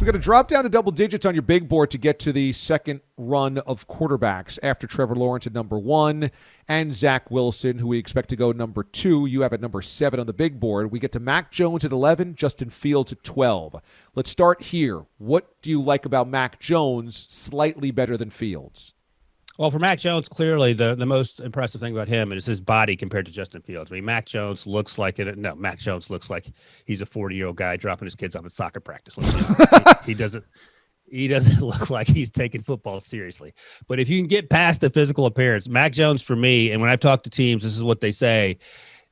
we got to drop down to double digits on your big board to get to the second run of quarterbacks after Trevor Lawrence at number 1 and Zach Wilson, who we expect to go number 2. You have at number 7 on the big board. We get to Mac Jones at 11, Justin Fields at 12. Let's start here. What do you like about Mac Jones slightly better than Fields? Well, for Mac Jones, clearly the most impressive thing about him is his body compared to Justin Fields. I mean, Mac Jones looks like he's a 40-year-old guy dropping his kids off at soccer practice. He doesn't look like he's taking football seriously. But if you can get past the physical appearance, Mac Jones, for me, and when I've talked to teams, this is what they say.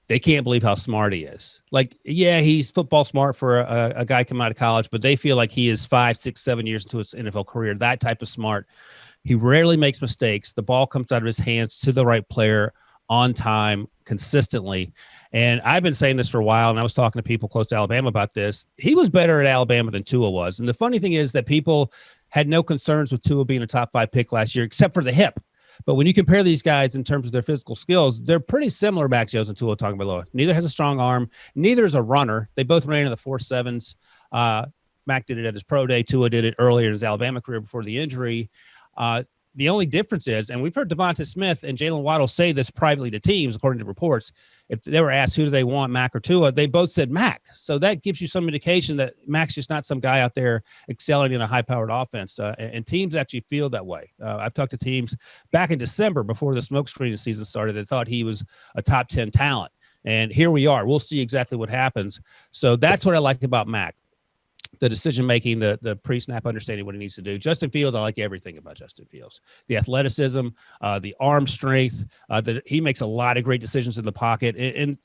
They can't believe how smart he is. Like, yeah, he's football smart for a guy coming out of college, but they feel like he is 5, 6, 7 years into his NFL career, that type of smart. He rarely makes mistakes. The ball comes out of his hands to the right player on time, consistently. And I've been saying this for a while, and I was talking to people close to Alabama about this. He was better at Alabama than Tua was. And the funny thing is that people had no concerns with Tua being a top 5 pick last year, except for the hip. But when you compare these guys in terms of their physical skills, they're pretty similar, Mac Jones and Tua Tagovailoa. Neither has a strong arm. Neither is a runner. They both ran in the 4.7s. Mac did it at his pro day. Tua did it earlier in his Alabama career before the injury. The only difference is, and we've heard Devonta Smith and Jalen Waddle say this privately to teams, according to reports, if they were asked who do they want, Mac or Tua, they both said Mac. So that gives you some indication that Mac's just not some guy out there excelling in a high-powered offense. And teams actually feel that way. I've talked to teams back in December before the smoke screening season started that thought he was a top 10 talent. And here we are. We'll see exactly what happens. So that's what I like about Mac. The decision-making, the pre-snap understanding what he needs to do. Justin Fields, I like everything about Justin Fields. The athleticism, the arm strength, that he makes a lot of great decisions in the pocket. And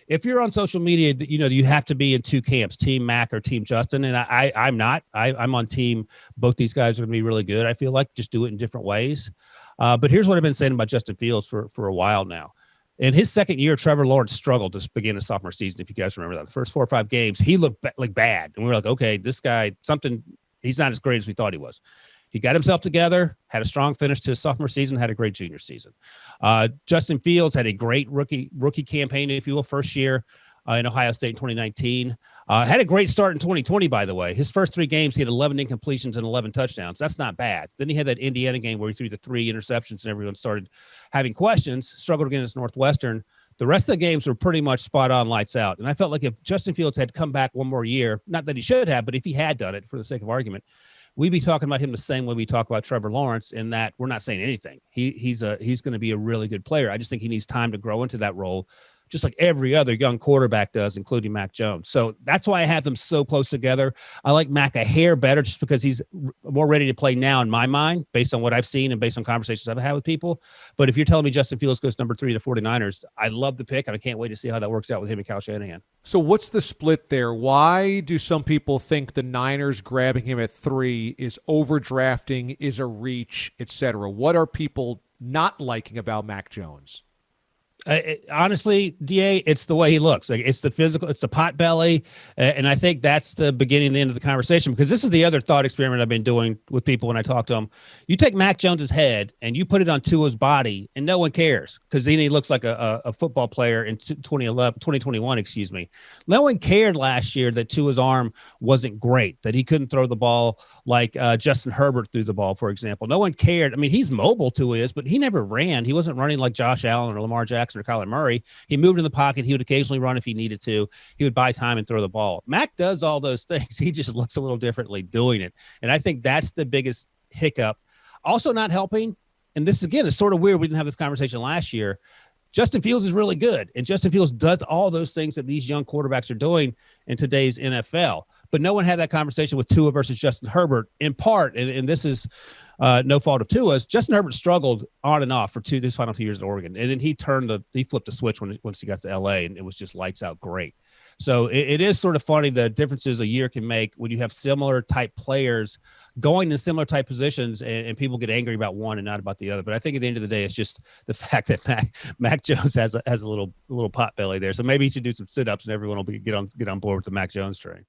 if you're on social media, you have to be in two camps, Team Mac or Team Justin. And I'm not. I'm on team. Both these guys are going to be really good. I feel like just do it in different ways. But here's what I've been saying about Justin Fields for a while now. In his second year, Trevor Lawrence struggled to begin his sophomore season, if you guys remember that. The first 4 or 5 games, he looked like bad. And we were like, okay, this guy, he's not as great as we thought he was. He got himself together, had a strong finish to his sophomore season, had a great junior season. Justin Fields had a great rookie campaign, if you will, first year in Ohio State in 2019. Had a great start in 2020, by the way. His first 3 games, he had 11 incompletions and 11 touchdowns. That's not bad. Then he had that Indiana game where he threw the 3 interceptions and everyone started having questions, struggled against Northwestern. The rest of the games were pretty much spot on, lights out. And I felt like if Justin Fields had come back one more year, not that he should have, but if he had done it for the sake of argument, we'd be talking about him the same way we talk about Trevor Lawrence, in that we're not saying anything. He's going to be a really good player. I just think he needs time to grow into that role, just like every other young quarterback does, including Mac Jones. So that's why I have them so close together. I like Mac a hair better just because he's more ready to play now in my mind, based on what I've seen and based on conversations I've had with people. But if you're telling me Justin Fields goes number 3 to 49ers, I love the pick, and I can't wait to see how that works out with him and Kyle Shanahan. So what's the split there? Why do some people think the Niners grabbing him at 3 is overdrafting, is a reach, etc.? What are people not liking about Mac Jones? Honestly, DA, it's the way he looks. Like, it's the physical, it's the pot belly, and I think that's the beginning and the end of the conversation, because this is the other thought experiment I've been doing with people when I talk to them. You take Mac Jones's head and you put it on Tua's body, and no one cares, because then he looks like a football player in 2021, excuse me. No one cared last year that Tua's arm wasn't great, that he couldn't throw the ball like Justin Herbert threw the ball, for example. No one cared. I mean, he's mobile, Tua is, but he never ran. He wasn't running like Josh Allen or Lamar Jackson or Kyler Murray. He moved in the pocket. He would occasionally run if he needed to. He would buy time and throw the ball. Mac does all those things. He just looks a little differently doing it. And I think that's the biggest hiccup. Also not helping, and this, again, is sort of weird. We didn't have this conversation last year. Justin Fields is really good, and Justin Fields does all those things that these young quarterbacks are doing in today's NFL. But no one had that conversation with Tua versus Justin Herbert, in part, and this is no fault of Tua's. Justin Herbert struggled on and off for his final 2 years at Oregon, and then he flipped the switch once he got to LA, and it was just lights out great. So it is sort of funny the differences a year can make when you have similar type players going in similar type positions, and people get angry about one and not about the other. But I think at the end of the day, it's just the fact that Mac Jones has a little pot belly there. So maybe he should do some sit-ups, and everyone will get on board with the Mac Jones train.